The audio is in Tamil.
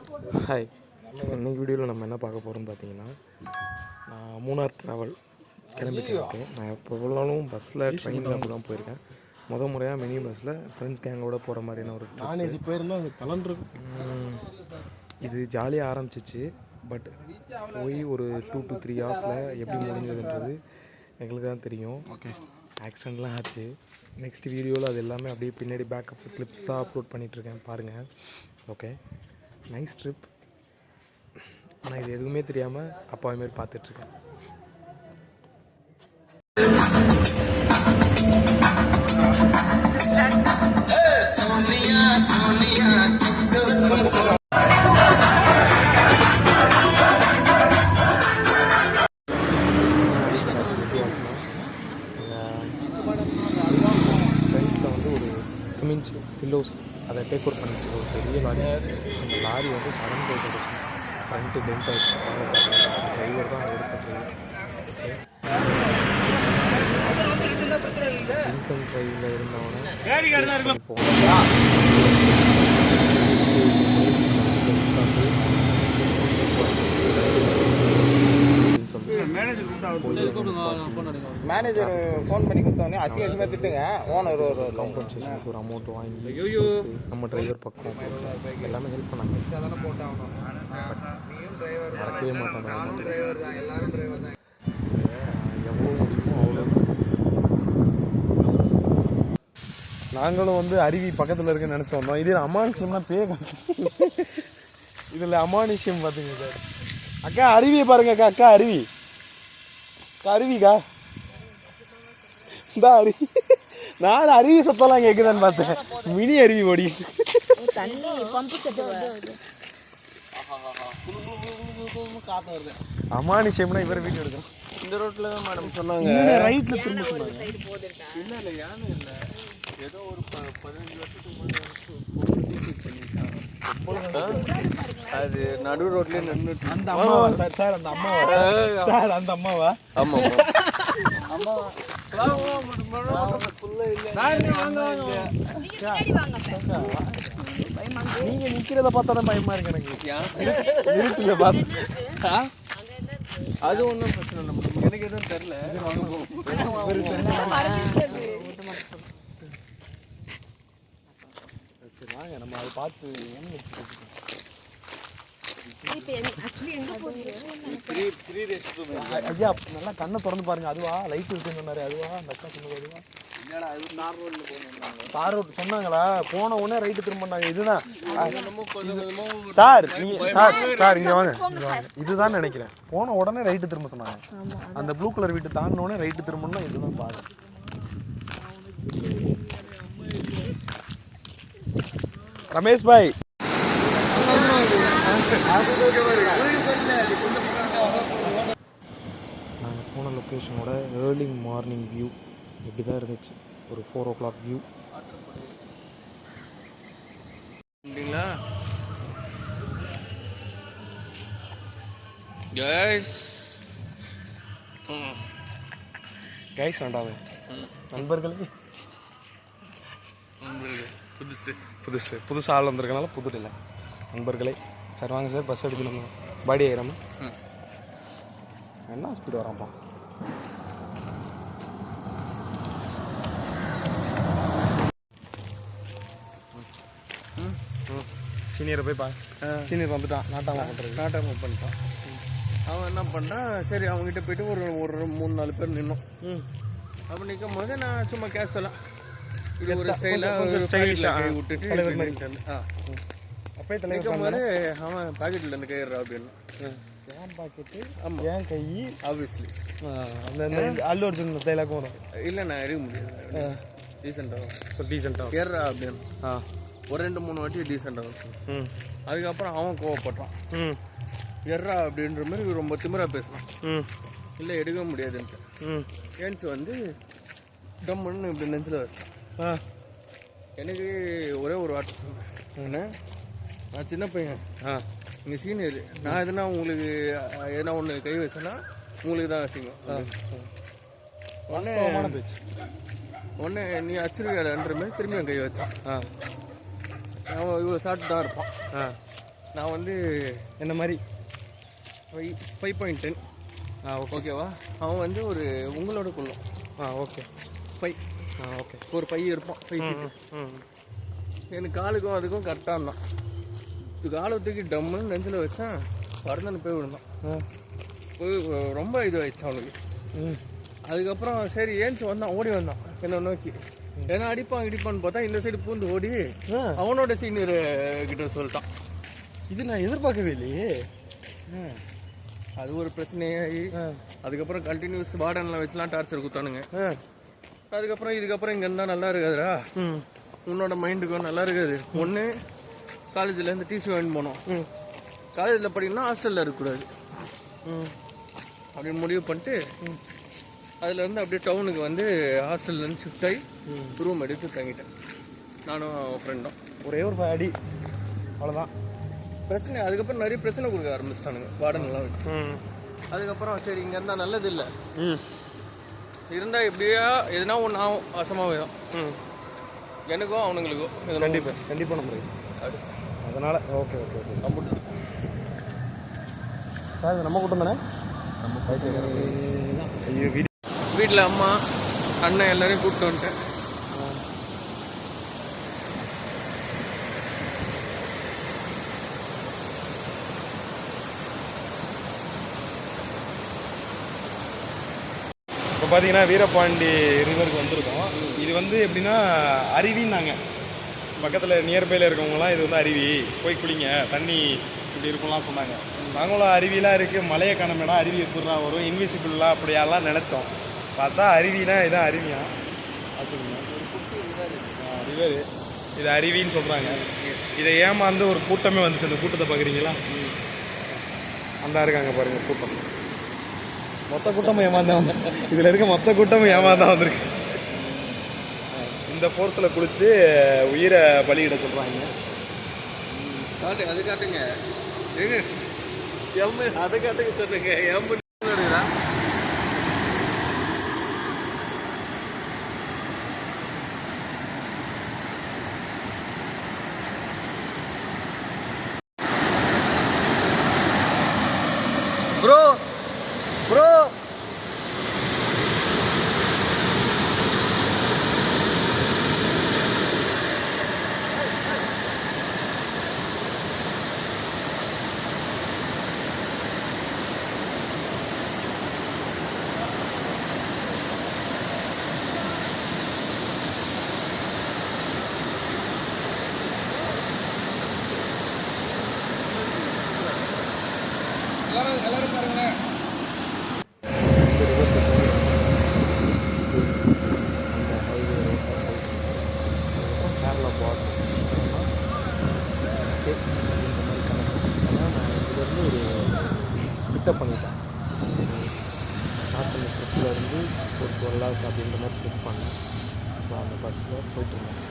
ஹாய், இன்னைக்கு வீடியோவில் நம்ம என்ன பார்க்க போகிறோம்னு பார்த்தீங்கன்னா, நான் மூணார் ட்ராவல் கிளம்பிட்டு இருக்கேன். நான் எப்போனாலும் பஸ்ஸில் ட்ரெயினில் அப்படி தான் போயிருக்கேன். முறையாக மினி பஸ்ஸில் ஃப்ரெண்ட்ஸ் கேங்கோட போகிற மாதிரியான ஒரு நானேசி போயிருந்தோம். கலந்துருக்கும். இது ஜாலியாக ஆரம்பிச்சிச்சு. பட் போய் ஒரு 2 to 3 ஹவர்ஸில் எப்படி முடிஞ்சதுன்றது எங்களுக்கு தான் தெரியும். ஓகே, ஆக்சிடெண்ட்லாம் ஆச்சு. நெக்ஸ்ட் வீடியோவில் அது எல்லாமே அப்படியே பின்னாடி பேக்கப் கிளிப்ஸாக அப்லோட் பண்ணிகிட்ருக்கேன், பாருங்கள். Okay, nice trip. ஆனால் இது எதுவுமே தெரியாமல் அப்பாவை மாரி பார்த்துட்ருக்கேன். ஃப்ரண்ட்டில் வந்து ஒரு சிமெண்ட் சில்லோஸ் அதை டேக் ஓவர் பண்ணிட்டு ஒரு பெரிய லாரி. அந்த லாரி வந்து சடன் பிரேக் எடுக்கும், ஃப்ரண்ட்டு பெண்ட் ஆகிடுச்சு. டிரைவர் தான் எடுத்துட்டு இன்கம் ட்ரைவில் இருந்தவனை போகலாம். மேனேஜர் ஃபோன் பண்ணி கொடுத்தோன்னே அசிங்கமாக திட்டுங்க. ஓனர் ஒரு காம்பன்சேஷனுக்கு ஒரு அமௌண்ட் வாங்கி நம்ம டிரைவர் பக்கம் எல்லாமே ஹெல்ப் பண்ணாங்க. மறக்கவே மாட்டாங்க. எவ்வளோ முடியுமோ அவ்வளோ. நாங்களும் வந்து அருவி பக்கத்தில் இருக்குன்னு நினச்சி வந்தோம். இதே அமானுஷம்னா இதில் அமானுஷம் பார்த்துங்க சார். அக்கா அருவியை பாருங்க. அக்கா அருவி, அருவிக்கா இந்த அருவி. நான் அருவி சத்தம்லாம் கேட்குதான்னு பார்த்தேன். மினி அருவி ஓடி அமானுஷம்னா இவர் வீட்டு எடுக்கும். இந்த ரோட்டில் மேடம் சொன்னாங்க, ரைட்டில் திரும்ப சொன்னாங்க. இல்லை யாரும் இல்லை, ஏதோ ஒரு 15 வருஷத்துக்கு அது நடு ரோட்லயே நின்று அந்த அம்மாவா சார் அந்த அம்மாவா சார் அந்த அம்மாவா? ஆமா அம்மாவா. நீங்க நிக்கிறத பார்த்தா தான் பயமா இருக்கு எனக்கு. இருட்டுல பார்த்து அது ஒன்றும் பிரச்சனை இல்லை, எனக்கு எதுவும் தெரியல. வாங்க நம்ம அதை பார்த்து ஐயா நல்லா கண்ணை திறந்து பாருங்க. அதுவா லைட் இருக்குன்னு சொன்னாரு, அதுவா அந்த அக்கா சொன்னது? அதுவா தார் ரோட் சொன்னாங்களா? போன உடனே ரைட்டு திரும்பினாங்க. இதுதான் சார், சார் இங்க வாங்க. இதுதான் நினைக்கிறேன். போன உடனே ரைட்டு திரும்ப சொன்னாங்க. அந்த ப்ளூ கலர் வீட்டு தாண்டின உடனே ரைட்டு திரும்பணும்னா இதுதான் பாருங்க. ரமேஷ் பாய், நாங்கள் போன லொக்கேஷனோட ஏர்லி மார்னிங் வியூ இப்படி தான் இருந்துச்சு. ஒரு 4 o'clock வியூ. கைஸ் வேண்டாமே நண்பர்களுக்கு புதுசு ஆள் வந்திருக்கனால புது இல்லை நண்பர்களே. சார் வாங்க சார், பஸ் அடிச்சு நம்ம பாடி ஆயிராம. என்ன ஸ்பீடு வரான்ப்பா. சீனியரை போய் சீனியர் வந்துட்டான். நாட்டாமல் பண்ணிட்டான். அவன் என்ன பண்ணுறான், சரி அவங்ககிட்ட போயிட்டு ஒரு 3-4 பேர் நின்னோம். அப்போ நிற்கும் போது நான் சும்மா கேஷுவலாக இது ஒரு ஸ்டைலாக விட்டுட்டு அப்போ நிற்கும் போது அவன் பாக்கெட்டில் இருந்து கையிடுறா அப்படின்னு. ஏன் பாக்கெட்டு? ஆமாம், ஏன் கை ஆப்வியஸ்லி அந்த அல்லு அர்ஜுன் ஸ்டைலாக வரும். இல்லை நான் எடுக்க முடியாது. டீசெண்டாக ஏறா அப்படின்னு ஒரு 2-3 வாட்டி டீசெண்டாக. அதுக்கப்புறம் அவன் கோவப்படுறான். எர்ரா அப்படின்ற மாதிரி ரொம்ப திமிரா பேசலாம். இல்லை எடுக்க முடியாதுன்ட்டு ஏன்ச்சு வந்து டம்முன்னு இப்படி நெஞ்சில் வச்சான். எனக்கு ஒரே ஒரு வார்த்தை சொன்னேன், நான் சின்ன பையன், நீங்கள் சீனியர், நான் எதுனா உங்களுக்கு எதனா ஒன்று கை வச்சேன்னா உங்களுக்கு தான் அசிங்கம். உடனே நீ அச்சிருக்காடன்ற மாதிரி திரும்பி கை வச்சான். அவன் இவ்வளோ சாப்பிட்டு தான் இருப்பான். நான் வந்து என்ன மாதிரி? 5.10. ஓகேவா? அவன் வந்து ஒரு உங்களோட குள்ளம். ஓகே. 5. ஓகே. ஒரு 5 இருப்பான். 5 ஃபீட். எனக்கு காலுக்கும் அதுக்கும் கரெக்டாக இருந்தான். காலை தூக்கி டம்முன்னு நெஞ்சில் வச்சான், பறந்துன்னு போய் விழுந்தான். போய் ரொம்ப இதுவாகிடுச்சு அவனுக்கு. அதுக்கப்புறம் சரி ஏஞ்சி வந்தான், ஓடி வந்தான் என்ன நோக்கி. ஏன்னா அடிப்பான்னு பார்த்தா இந்த சைடு பூந்து ஓடி அவனோட சீனியர் கிட்ட சொல்லிட்டான். இது நான் எதிர்பார்க்கவே இல்லையே. அது ஒரு பிரச்சனையாகி அதுக்கப்புறம் கண்டினியூஸ் வார்டனில் வச்சுலாம் டார்ச்சர் கொடுத்தானுங்க. அதுக்கப்புறம் இதுக்கப்புறம் இங்கே இருந்தால் நல்லா இருக்காதுடா, உன்னோட மைண்டுக்கும் நல்லா இருக்காது. ஒன்று காலேஜில் டிசி வாங்கிட்டு போனோம். காலேஜில் படிக்கணும்னா ஹாஸ்டலில் இருக்கக்கூடாது அப்படின்னு முடிவு பண்ணிட்டு அதுலேருந்து அப்படியே டவுனுக்கு வந்து ஹாஸ்டல்லேருந்து ஷிஃப்ட் ஆகி ரூம் எடுத்து தங்கிட்டேன், நானும் ஃப்ரெண்டும். ஒரே ஒரு அடி, அவ்வளோதான் பிரச்சனை. அதுக்கப்புறம் நிறைய பிரச்சனை கொடுக்க ஆரம்பிச்சிட்டானுங்க வார்டன்லாம் வச்சு. அதுக்கப்புறம் சரி இங்கே இருந்தால் நல்லது இல்லை, இருந்தால் எப்படியா எதுனா ஒன்று ஆகும் அசமாவேதான் எனக்கும் அவனுங்களுக்கும். கண்டிப்பாக நம்ம அதனால் okay okay okay. Computer sir இது நம்ம கூட்டம் தானே? வீட்டில் அம்மா அண்ணன் எல்லாரையும் கூப்பிட்டு வந்துட்டேன். இப்போ பார்த்தீங்கன்னா வீரபாண்டி ரிவருக்கு வந்திருக்கோம். இது வந்து எப்படின்னா அருவின்னாங்க, பக்கத்தில் நியர்பையில் இருக்கவங்களாம் இது வந்து அருவி, போய் குளிங்க, தண்ணி இப்படி இருக்கும்லாம் சொன்னாங்க. நாங்களும் அருவிலாம் இருக்குது, மலையை காணமேடா அருவி எப்படிலாம் வரும், இன்விசிபிளாக அப்படியெல்லாம் நினச்சோம். பார்த்தா அருவினா இதான் அருவியா பார்த்துக்கோங்க. ரிவரு இது அருவின்னு சொல்கிறாங்க. இதை ஏமாந்து ஒரு கூட்டமே வந்துச்சு. அந்த கூட்டத்தை பார்க்குறீங்களா? அந்த இருக்காங்க பாருங்கள் கூட்டம், மொத்த கூட்டமும் ஏமாந்தான் வந்து, இதில் இருக்க மொத்த கூட்டமும் ஏமாந்தான் வந்திருக்கு. இந்த ஃபோர்ஸில் குளிச்சு உயிரை பலியிட சொல்கிறாங்க. அது காட்டுங்க, அதை காட்டுங்க சொல்லுங்க. எம்பு ப்ரோ ப்ரோ எல்லாரும் பாருங்களேன். கேரளா பார்டர் இந்த மாதிரி கணக்கு. ஆனால் நான் இதுலேருந்து ஒரு ஸ்பிட்டப் பண்ணிட்டேன். நாட்டு ட்ரிப்பில் இருந்து ஒரு 12 hours அப்படின்ற மாதிரி ட்ரிப் பண்ணேன். ஸோ அந்த பஸ்ஸில் போயிட்டுருந்தேன்.